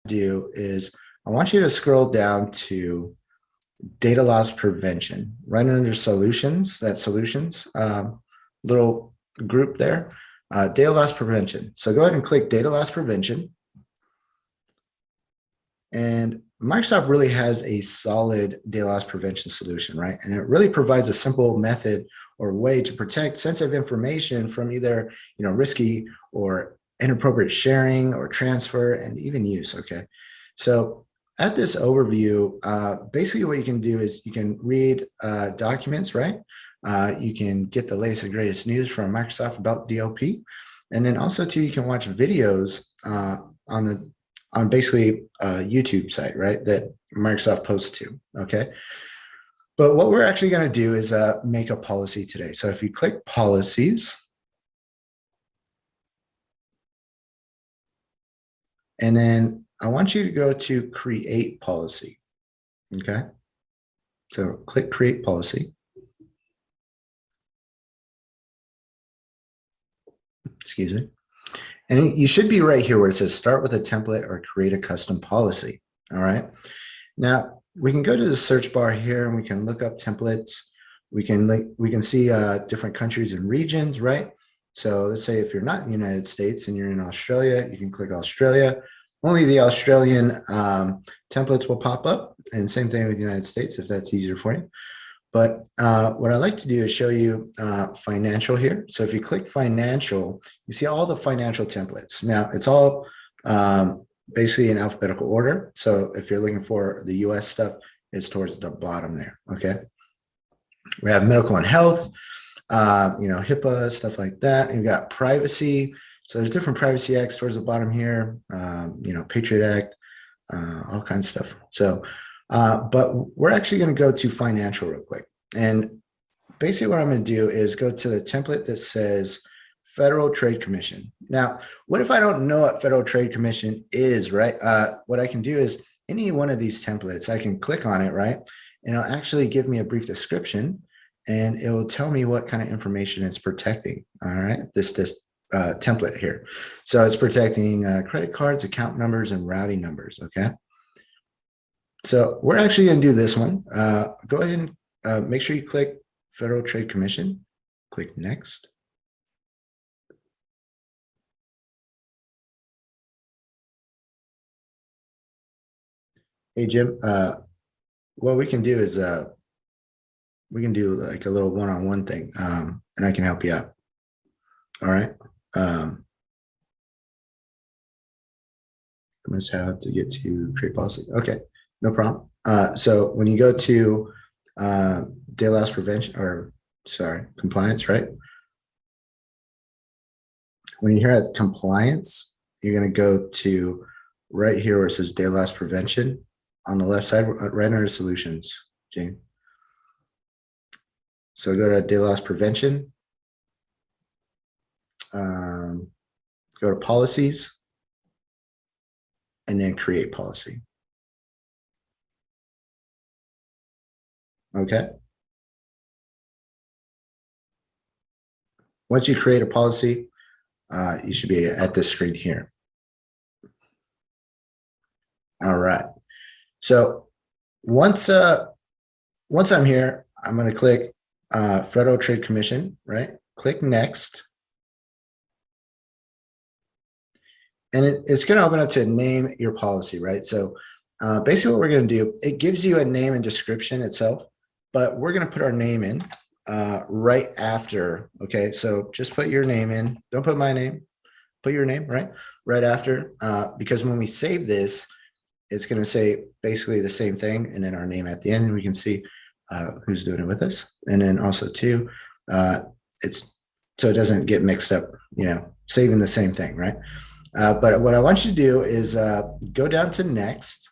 do is I want you to scroll down to data loss prevention, right under solutions, that solutions little group there, data loss prevention. So go ahead and click data loss prevention. And Microsoft really has a solid data loss prevention solution, right? And it really provides a simple method or way to protect sensitive information from either, risky or inappropriate sharing or transfer and even use, okay? So at this overview, basically what you can do is you can read documents, right? You can get the latest and greatest news from Microsoft about DLP. And then also too, you can watch videos on basically a YouTube site, right, that Microsoft posts to, okay? But what we're actually gonna do is make a policy today. So if you click policies, and then I want you to go to create policy, okay? So click create policy. Excuse me. And you should be right here where it says start with a template or create a custom policy, all right? Now, we can go to the search bar here and we can look up templates. We can see different countries and regions, right? So let's say if you're not in the United States and you're in Australia, you can click Australia. Only the Australian templates will pop up, and same thing with the United States if that's easier for you. But what I like to do is show you financial here. So if you click financial, you see all the financial templates. Now it's all basically in alphabetical order. So if you're looking for the US stuff, it's towards the bottom there, okay? We have medical and health, HIPAA, stuff like that. And you've got privacy. So there's different privacy acts towards the bottom here, Patriot Act, all kinds of stuff. So, but we're actually going to go to financial real quick. And basically what I'm going to do is go to the template that says Federal Trade Commission. Now, what if I don't know what Federal Trade Commission is, right? What I can do is any one of these templates, I can click on it, right? And it'll actually give me a brief description and it will tell me what kind of information it's protecting, all right? This template here. So it's protecting credit cards, account numbers, and routing numbers, okay? So we're actually going to do this one. Go ahead and make sure you click Federal Trade Commission. Click Next. Hey, Jim, what we can do is we can do like a little one-on-one thing, and I can help you out. All right. I must have to get to create policy. Okay. No problem. So when you go to data loss prevention, or sorry, compliance, right? When you're here at compliance, you're going to go to right here where it says data loss prevention on the left side, right under solutions, Jane. So go to data loss prevention, go to policies, and then create policy. Okay. Once you create a policy, you should be at this screen here. All right. So once I'm here, I'm going to click Federal Trade Commission, right? Click Next. And it's going to open up to name your policy, right? So basically what we're going to do, it gives you a name and description itself, but we're going to put our name in right after, okay? So just put your name in. Don't put my name. Put your name, right? Right after, because when we save this, it's going to say basically the same thing, and then our name at the end. We can see who's doing it with us. And then also too, it's so it doesn't get mixed up, saving the same thing, right? But what I want you to do is go down to next.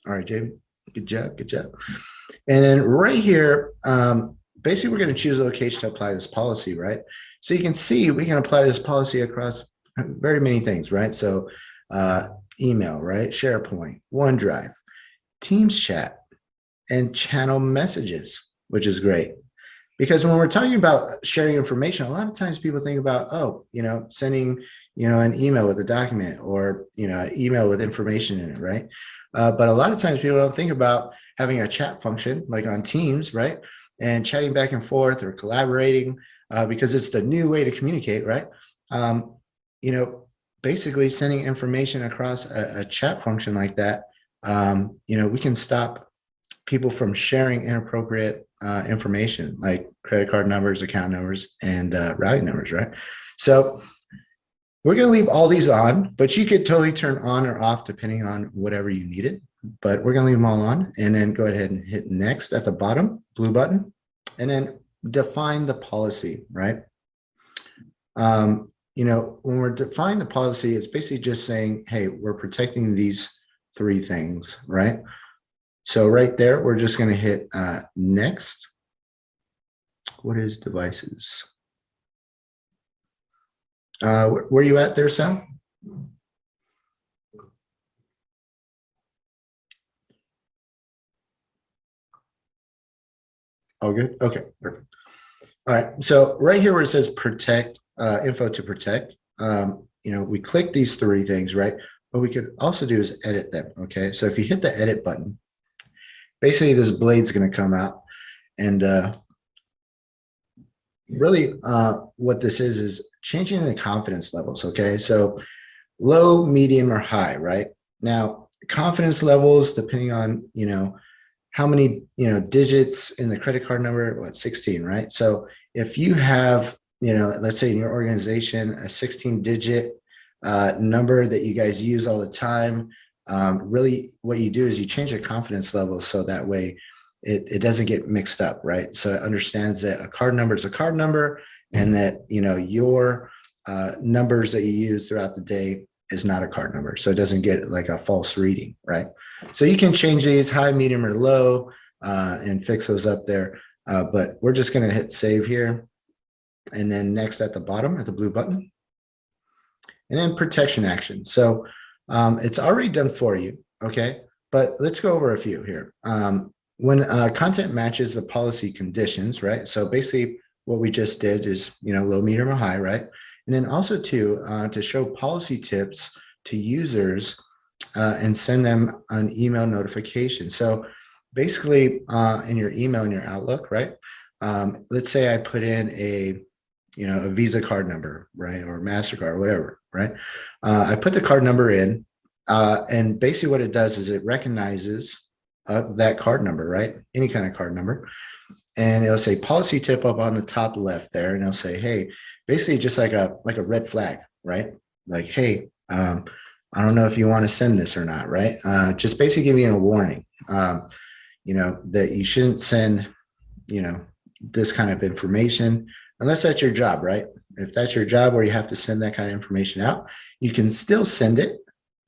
All right, Jay, good job, good job. And then right here, basically we're going to choose a location to apply this policy, right? So you can see we can apply this policy across very many things, right? So email, right? SharePoint, OneDrive, Teams chat, and channel messages, which is great. Because when we're talking about sharing information, a lot of times people think about, oh, sending, an email with a document or, an email with information in it, right? But a lot of times people don't think about having a chat function like on Teams, right? And chatting back and forth or collaborating because it's the new way to communicate, right? Um, Basically sending information across a chat function like that, we can stop people from sharing inappropriate information like credit card numbers, account numbers, and routing numbers, right? So we're going to leave all these on, but you could totally turn on or off depending on whatever you needed. But we're going to leave them all on and then go ahead and hit next at the bottom, blue button, and then define the policy, right? When we're defining the policy, it's basically just saying, hey, we're protecting these three things, right? So right there, we're just going to hit next. What is devices? Where you at there, Sal? All good? Okay, perfect. All right, so right here where it says protect, info to protect, we click these three things, right? What we could also do is edit them, okay? So if you hit the edit button, basically this blade's going to come out and really what this is changing the confidence levels, okay? So low, medium, or high, right? Now, confidence levels, depending on, how many, digits in the credit card number, 16, right? So if you have, let's say in your organization, a 16-digit number that you guys use all the time, really what you do is you change the confidence level so that way it doesn't get mixed up, right? So it understands that a card number is a card number and that, your numbers that you use throughout the day is not a card number. So it doesn't get like a false reading, right? So you can change these high, medium, or low and fix those up there. But we're just going to hit save here. And then next at the bottom at the blue button. And then protection action. So it's already done for you, okay? But let's go over a few here. When content matches the policy conditions, right? So basically what we just did is, low, medium, or high, right? And then also to show policy tips to users and send them an email notification. So basically in your email in your Outlook, right? Let's say I put in a Visa card number, right? Or MasterCard, or whatever, right? I put the card number in and basically what it does is it recognizes that card number, right? Any kind of card number. And it'll say policy tip up on the top left there. And it'll say, hey, basically just like a red flag, right? Like, hey, I don't know if you want to send this or not, right? Just basically giving you a warning, that you shouldn't send, this kind of information unless that's your job, right? If that's your job where you have to send that kind of information out, you can still send it,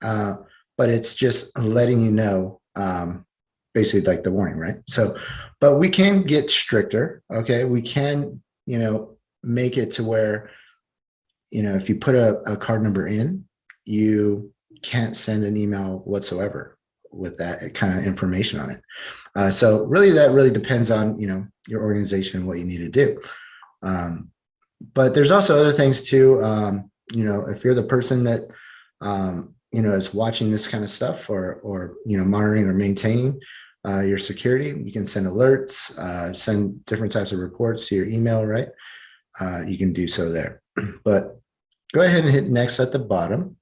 but it's just letting you know, basically like the warning, right? So, but we can get stricter, okay? We can, make it to where, if you put a card number in, you can't send an email whatsoever with that kind of information on it. So really that really depends on, your organization and what you need to do. But there's also other things too. If you're the person that, is watching this kind of stuff or monitoring or maintaining your security, you can send alerts, send different types of reports to your email, right? You can do so there. But go ahead and hit next at the bottom.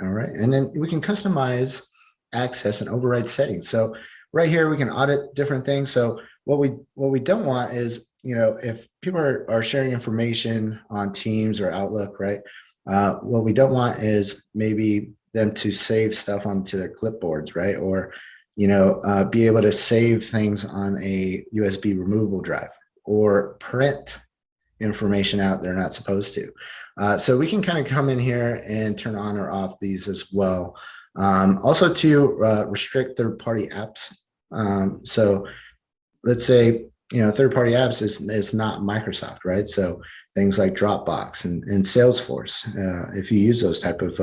All right, and then we can customize access and override settings. So right here, we can audit different things. So what we don't want is, if people are sharing information on Teams or Outlook, right? What we don't want is maybe them to save stuff onto their clipboards, right? Or, be able to save things on a USB removable drive or print information out they're not supposed to. So we can kind of come in here and turn on or off these as well. Also to restrict third-party apps. So let's say, third-party apps is not Microsoft, right? So things like Dropbox and Salesforce, if you use those type of,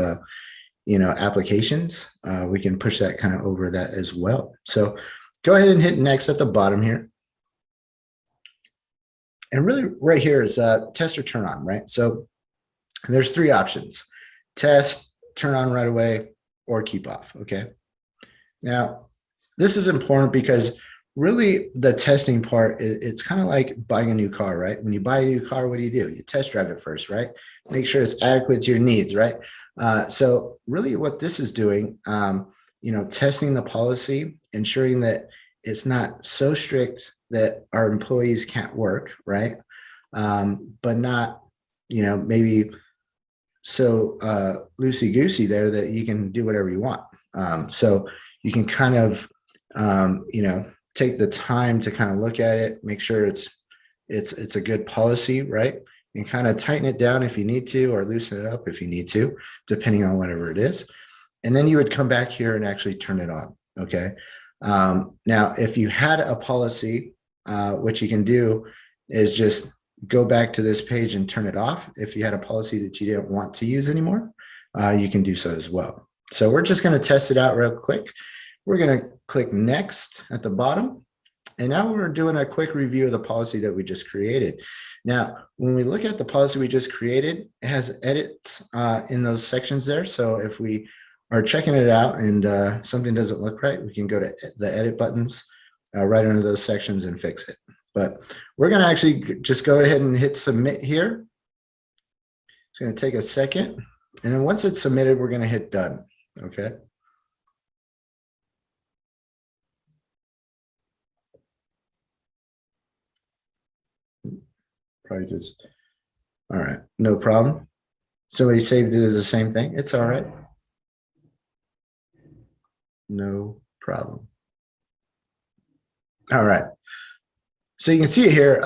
applications, we can push that kind of over that as well. So go ahead and hit next at the bottom here. And really right here is test or turn on, right? So there's three options: test, turn on right away, or keep off, okay? Now, this is important because really the testing part, it's kind of like buying a new car, right? When you buy a new car, what do? You test drive it first, right? Make sure it's adequate to your needs, right? So really what this is doing, testing the policy, ensuring that it's not so strict that our employees can't work, right? But not, maybe so loosey-goosey there that you can do whatever you want. So you can kind of, take the time to kind of look at it, make sure it's a good policy, right? And kind of tighten it down if you need to, or loosen it up if you need to, depending on whatever it is. And then you would come back here and actually turn it on, okay? Now, if you had a policy, what you can do is just go back to this page and turn it off. If you had a policy that you didn't want to use anymore, you can do so as well. So we're just going to test it out real quick. We're going to click next at the bottom. And now we're doing a quick review of the policy that we just created. Now, when we look at the policy we just created, it has edits in those sections there. So if we are checking it out and something doesn't look right, we can go to the edit buttons right under those sections and fix it. But we're going to actually just go ahead and hit submit here. It's going to take a second. And then once it's submitted, we're going to hit done. Okay. Probably just, all right, no problem. Somebody saved it as the same thing. It's all right. No problem. All right. So you can see it here.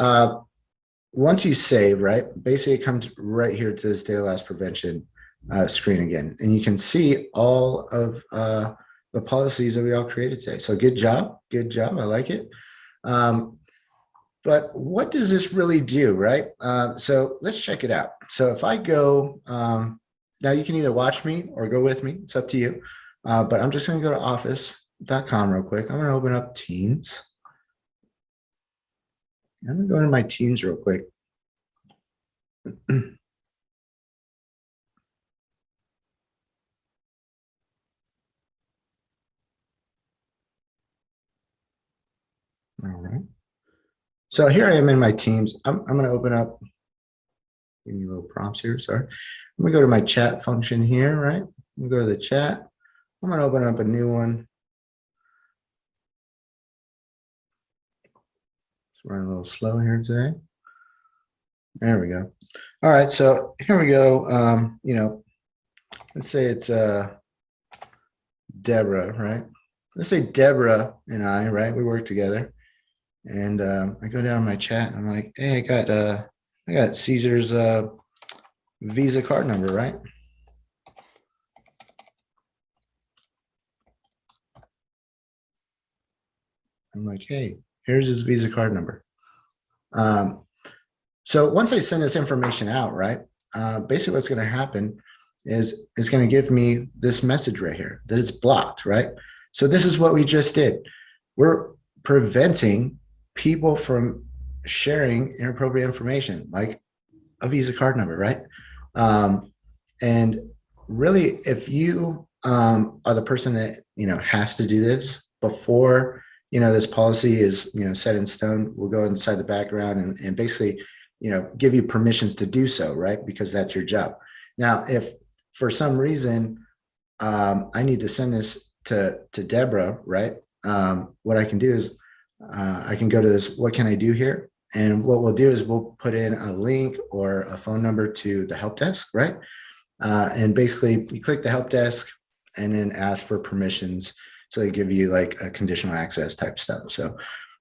Once you save, right, basically it comes right here to this data loss prevention screen again. And you can see all of the policies that we all created today. So good job. Good job. I like it. But what does this really do, right? So let's check it out. So if I go, now you can either watch me or go with me. It's up to you. But I'm just going to go to office.com real quick. I'm going to open up Teams. I'm going to go into my Teams real quick. All right. So here I am in my Teams. I'm going to open up, give me a little prompts here, sorry. I'm going to go to my chat function here, right? I'm going to go to the chat. I'm going to open up a new one. It's running a little slow here today. There we go. All right, so here we go. Let's say it's Deborah, right? Let's say Deborah and I, right? We work together. And I go down my chat and I'm like, hey, I got Caesar's Visa card number, right? I'm like, hey, here's his Visa card number. So once I send this information out, right, basically what's going to happen is it's going to give me this message right here that it's blocked, right? So this is what we just did. We're preventing people from sharing inappropriate information like a Visa card number, right? And really, if you are the person that has to do this before this policy is set in stone, we'll go inside the background and basically give you permissions to do so, right? Because that's your job. Now, if for some reason I need to send this to Deborah, right? What I can do is I can go to this, what can I do here? And what we'll do is we'll put in a link or a phone number to the help desk, right? And basically you click the help desk and then ask for permissions. So they give you like a conditional access type stuff. So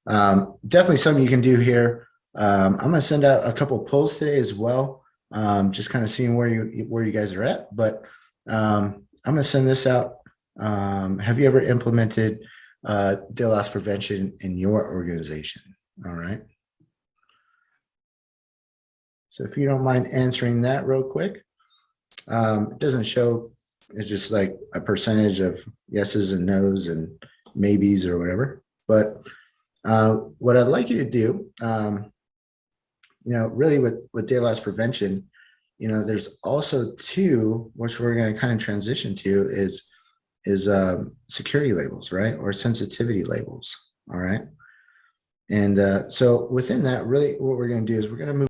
definitely something you can do here. I'm going to send out a couple of polls today as well. Just kind of seeing where you guys are at, but I'm going to send this out. Have you ever implemented data loss prevention in your organization? All right. So if you don't mind answering that real quick, it doesn't show, it's just like a percentage of yeses and nos and maybes or whatever. But what I'd like you to do, really with data loss prevention, there's also two, which we're going to kind of transition to is security labels, right? Or sensitivity labels. All right. And so within that, really what we're going to do is we're going to move